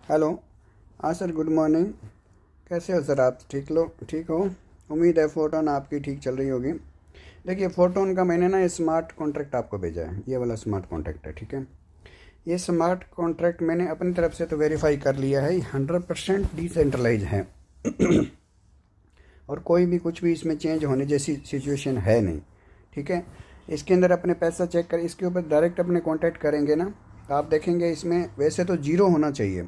Hello. हाँ sir, good morning. कैसे हो सर आप? ठीक हो? उम्मीद है फ़ोटोन आपकी ठीक चल रही होगी। देखिए, फ़ोटोन का मैंने ना स्मार्ट कॉन्ट्रैक्ट आपको भेजा है। ये वाला स्मार्ट कॉन्ट्रैक्ट है, ठीक है। ये स्मार्ट कॉन्ट्रैक्ट मैंने अपनी तरफ से तो वेरीफाई कर लिया है, 100% डिसेंट्रलाइज है। और कोई भी कुछ भी इसमें चेंज होने जैसी सिचुएशन है नहीं, ठीक है। इसके अंदर अपने पैसा चेक कर, इसके ऊपर डायरेक्ट अपने कांटेक्ट करेंगे ना, तो आप देखेंगे इसमें वैसे तो जीरो होना चाहिए।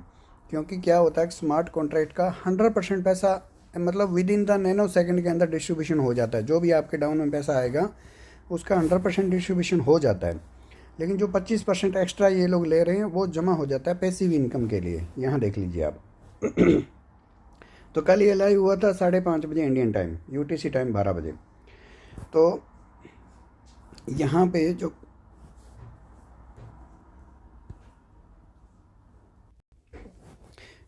क्योंकि क्या होता है, स्मार्ट कॉन्ट्रैक्ट का 100% पैसा मतलब with in the nano second के अंदर डिस्ट्रीब्यूशन हो जाता है। जो भी आपके डाउन में पैसा आएगा उसका 100% डिस्ट्रीब्यूशन हो जाता है। लेकिन जो 25% एक्स्ट्रा ये लोग ले रहे हैं वो जमा हो जाता है पैसिव इनकम के लिए। यहाँ देख लीजिए आप। तो कल ये लाइव हुआ था 5:30 बजे इंडियन टाइम, यूटीसी टाइम 12 बजे। तो यहाँ पे जो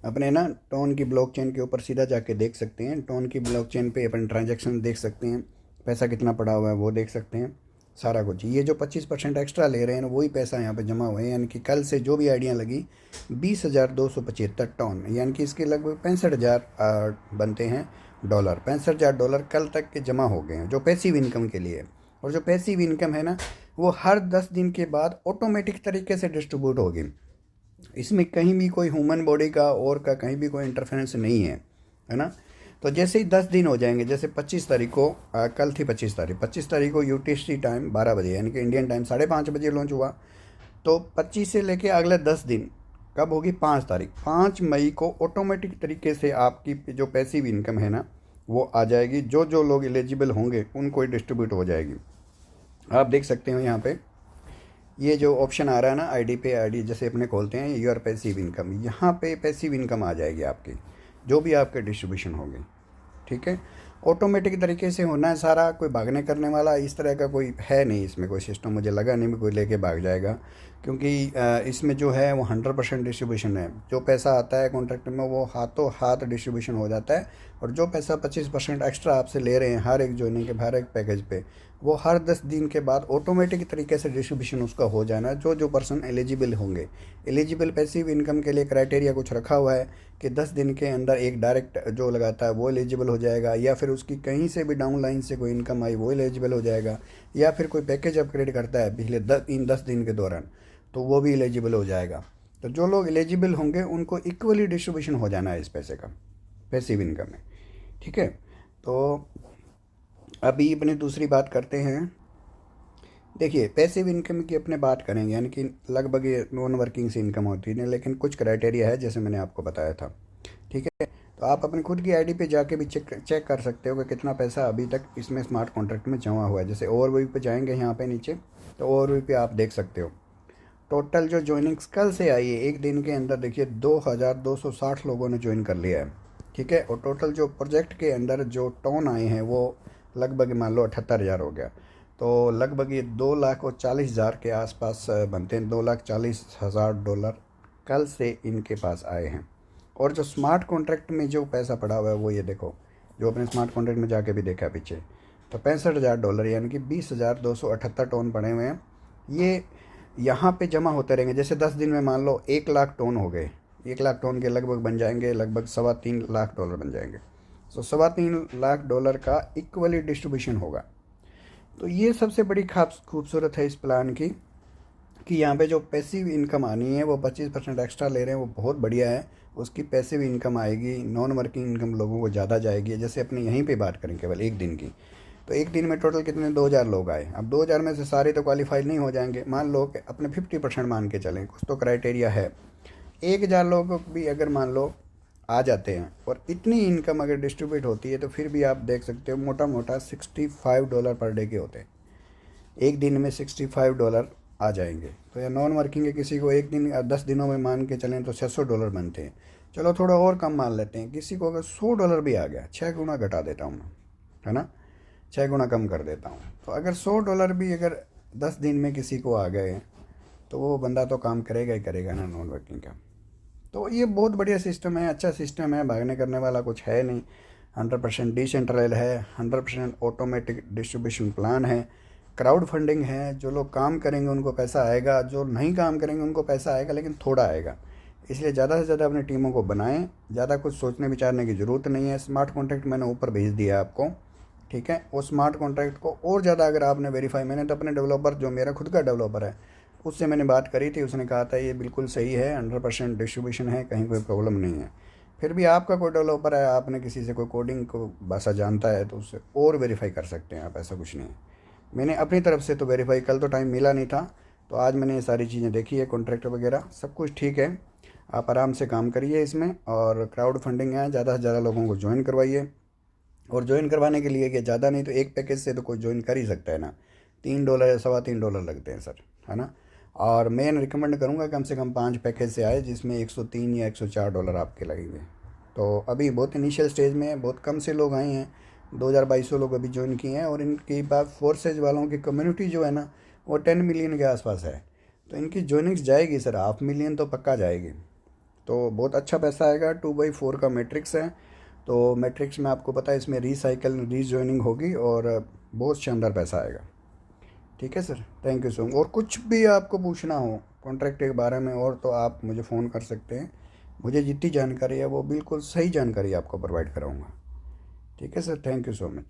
अपने ना टोन की ब्लॉकचेन के ऊपर सीधा जाके देख सकते हैं। टोन की ब्लॉकचेन पे अपन ट्रांजैक्शन देख सकते हैं, पैसा कितना पड़ा हुआ है वो देख सकते हैं, सारा कुछ। ये जो 25% एक्स्ट्रा ले रहे हैं ना, वही पैसा यहाँ पे जमा हुए हैं। यानी कि कल से जो भी आइडिया लगी 20,275 टन, यानी कि इसके लगभग 65,000 बनते हैं डॉलर। 65,000 डॉलर कल तक के जमा हो गए हैं, जो पैसिव इनकम के लिए। और जो पैसिव इनकम है ना, वो हर 10 दिन के बाद ऑटोमेटिक तरीके से डिस्ट्रीब्यूट होगी। इसमें कहीं भी कोई ह्यूमन बॉडी का और का कहीं भी कोई इंटरफेरेंस नहीं है ना। तो जैसे ही 10 दिन हो जाएंगे, जैसे 25 तारीख को कल थी 25 तारीख को यूटीसी टाइम 12 बजे, यानी कि इंडियन टाइम 5:30 बजे लॉन्च हुआ। तो 25 से लेके अगले 10 दिन कब होगी? 5 तारीख, 5 मई को ऑटोमेटिक तरीके से आपकी जो पैसिव इनकम है ना वो आ जाएगी। जो जो लोग एलिजिबल होंगे उनको ही डिस्ट्रीब्यूट हो जाएगी। आप देख सकते हो यहाँ पे ये जो ऑप्शन आ रहा है ना, आईडी पे आईडी जैसे अपने खोलते हैं, योर पैसिव इनकम, यहाँ पे पैसिव इनकम आ जाएगी आपकी, जो भी आपके डिस्ट्रीब्यूशन होगी, ठीक है। ऑटोमेटिक तरीके से होना है सारा, कोई भागने करने वाला इस तरह का कोई है नहीं इसमें, कोई सिस्टम मुझे लगा नहीं मैं कोई लेके भाग जाएगा। क्योंकि इसमें जो है वो 100% डिस्ट्रीब्यूशन है। जो पैसा आता है कॉन्ट्रैक्ट में वो हाथों हाथ डिस्ट्रीब्यूशन हो जाता है। और जो पैसा 25% एक्स्ट्रा आपसे ले रहे हैं हर एक ज्वाइनिंग के हर एक पैकेज पे, वो हर 10 दिन के बाद ऑटोमेटिक तरीके से डिस्ट्रीब्यूशन उसका हो जाना है। जो जो पर्सन एलिजिबल होंगे, एलिजिबल पैसिव इनकम के लिए क्राइटेरिया कुछ रखा हुआ है कि 10 दिन के अंदर एक डायरेक्ट जो लगाता है वो एलिजिबल हो जाएगा, या फिर उसकी कहीं से भी डाउन लाइन से कोई इनकम आई वो एलिजिबल हो जाएगा, या फिर कोई पैकेज अपग्रेड करता है पिछले 10 दिन के दौरान तो वो भी एलिजिबल हो जाएगा। तो जो लोग एलिजिबल होंगे उनको इक्वली डिस्ट्रीब्यूशन हो जाना है इस पैसे का, पैसिव इनकम में, ठीक है। तो अभी अपनी दूसरी बात करते हैं। देखिए, पैसिव इनकम की अपने बात करेंगे, यानी कि लगभग ये नॉन वर्किंग से इनकम होती है, लेकिन कुछ क्राइटेरिया है जैसे मैंने आपको बताया था, ठीक है। तो आप अपनी खुद की आईडी पे जाके भी चेक कर सकते हो कि कितना पैसा अभी तक इसमें स्मार्ट कॉन्ट्रैक्ट में जमा हुआ है। जैसे ओवरव्यू पे जाएंगे यहाँ पे नीचे, तो ओवरव्यू पे आप देख सकते हो टोटल जो ज्वाइनिंग्स कल से आई है एक दिन के अंदर। देखिए 2,260 लोगों ने ज्वाइन कर लिया है, ठीक है। और टोटल जो प्रोजेक्ट के अंदर जो टोन आए हैं वो लगभग मान लो 78,000 हो गया। तो लगभग ये 2,40,000 के आसपास बनते हैं। 2,40,000 डॉलर कल से इनके पास आए हैं। और जो स्मार्ट कॉन्ट्रैक्ट में जो पैसा पड़ा हुआ है वो ये देखो, जो अपने स्मार्ट कॉन्ट्रैक्ट में जाके भी देखा पीछे, तो 65,000 डॉलर यानी कि 20,278 टोन पड़े हुए हैं। ये यहाँ पे जमा होते रहेंगे। जैसे 10 दिन में मान लो 1,00,000 टोन हो गए, 1,00,000 टोन के लगभग बन जाएंगे, लगभग 3.25 लाख डॉलर बन जाएंगे। सो 3.25 लाख डॉलर का इक्वली डिस्ट्रीब्यूशन होगा। तो ये सबसे बड़ी खूबसूरत है इस प्लान की, कि यहाँ पे जो पैसिव इनकम आनी है वो 25% एक्स्ट्रा ले रहे हैं, वो बहुत बढ़िया है। उसकी पैसिव इनकम आएगी, नॉन वर्किंग इनकम लोगों को ज़्यादा जाएगी। जैसे अपने यहीं पे बात करें केवल एक दिन की, तो एक दिन में टोटल कितने 2,000 लोग आए। अब 2,000 में से सारे तो क्वालिफाई नहीं हो जाएंगे, मान लो कि अपने 50% मान के चलें, कुछ तो क्राइटेरिया है। 1,000 लोग भी अगर मान लो आ जाते हैं और इतनी इनकम अगर डिस्ट्रीब्यूट होती है, तो फिर भी आप देख सकते हो मोटा मोटा $65 पर डे के होते हैं। एक दिन में $65 आ जाएंगे। तो या नॉन वर्किंग है किसी को एक दिन 10 दिनों में मान के चलें तो $600 बनते हैं। चलो थोड़ा और कम मान लेते हैं, किसी को अगर $100 भी आ गया, 6 गुना घटा देता हूँ मैं, है ना, 6 गुना कम कर देता हूँ। तो अगर $100 भी अगर 10 दिन में किसी को आ गए तो वो बंदा तो काम करेगा ही करेगा ना नॉन वर्किंग का। तो ये बहुत बढ़िया सिस्टम है, अच्छा सिस्टम है, भागने करने वाला कुछ है नहीं। 100% डिसेंट्रलाइज है, 100% ऑटोमेटिक डिस्ट्रीब्यूशन प्लान है, क्राउड फंडिंग है। जो लोग काम करेंगे उनको पैसा आएगा, जो नहीं काम करेंगे उनको पैसा आएगा लेकिन थोड़ा आएगा। इसलिए ज़्यादा से ज़्यादा अपनी टीमों को बनाएं, ज़्यादा कुछ सोचने विचारने की ज़रूरत नहीं है। स्मार्ट कॉन्ट्रैक्ट मैंने ऊपर भेज दिया है आपको, ठीक है। वो स्मार्ट कॉन्ट्रैक्ट को और ज़्यादा अगर आपने वेरीफाई, मैंने तो अपने डेवलपर, जो मेरा खुद का डेवलपर है, उससे मैंने बात करी थी, उसने कहा था ये बिल्कुल सही है, 100% डिस्ट्रीब्यूशन है, कहीं कोई प्रॉब्लम नहीं है। फिर भी आपका कोई डेवलपर है, आपने किसी से कोई कोडिंग को भाषा जानता है, तो उससे और वेरीफाई कर सकते हैं आप, ऐसा कुछ नहीं है। मैंने अपनी तरफ से तो वेरीफाई, कल तो टाइम मिला नहीं था, तो आज मैंने ये सारी चीज़ें देखी है, कॉन्ट्रैक्ट वगैरह सब कुछ ठीक है। आप आराम से काम करिए इसमें, और क्राउड फंडिंग है, ज़्यादा से ज़्यादा लोगों को ज्वाइन करवाइए। और ज्वाइन करवाने के लिए कि ज़्यादा नहीं तो एक पैकेज से तो कोई ज्वाइन कर ही सकता है ना। $3 या $3.25 लगते हैं सर, है ना। और मैं रिकमेंड करूँगा कम से कम 5 पैकेज से आए, जिसमें $103 या $104 आपके लगेंगे। तो अभी बहुत इनिशियल स्टेज में है, बहुत कम से लोग आए हैं, 2200 लोग अभी ज्वाइन किए हैं। और इनकी बात फोर्सेज वालों की कम्युनिटी जो है ना, वो 10 मिलियन के आसपास है। तो इनकी ज्वाइनिंग्स जाएगी सर, 500,000 तो पक्का जाएगी। तो बहुत अच्छा पैसा आएगा। 2/4 का मैट्रिक्स है, तो मैट्रिक्स में आपको पता है इसमें रीसाइकल रीजॉइनिंग होगी, और बहुत शानदार पैसा आएगा। ठीक है sir, thank you so much. और कुछ भी आपको पूछना हो कॉन्ट्रैक्ट के बारे में और, तो आप मुझे फ़ोन कर सकते हैं। मुझे जितनी जानकारी है वो बिल्कुल सही जानकारी आपको प्रोवाइड कराऊंगा। ठीक है sir, thank you so much.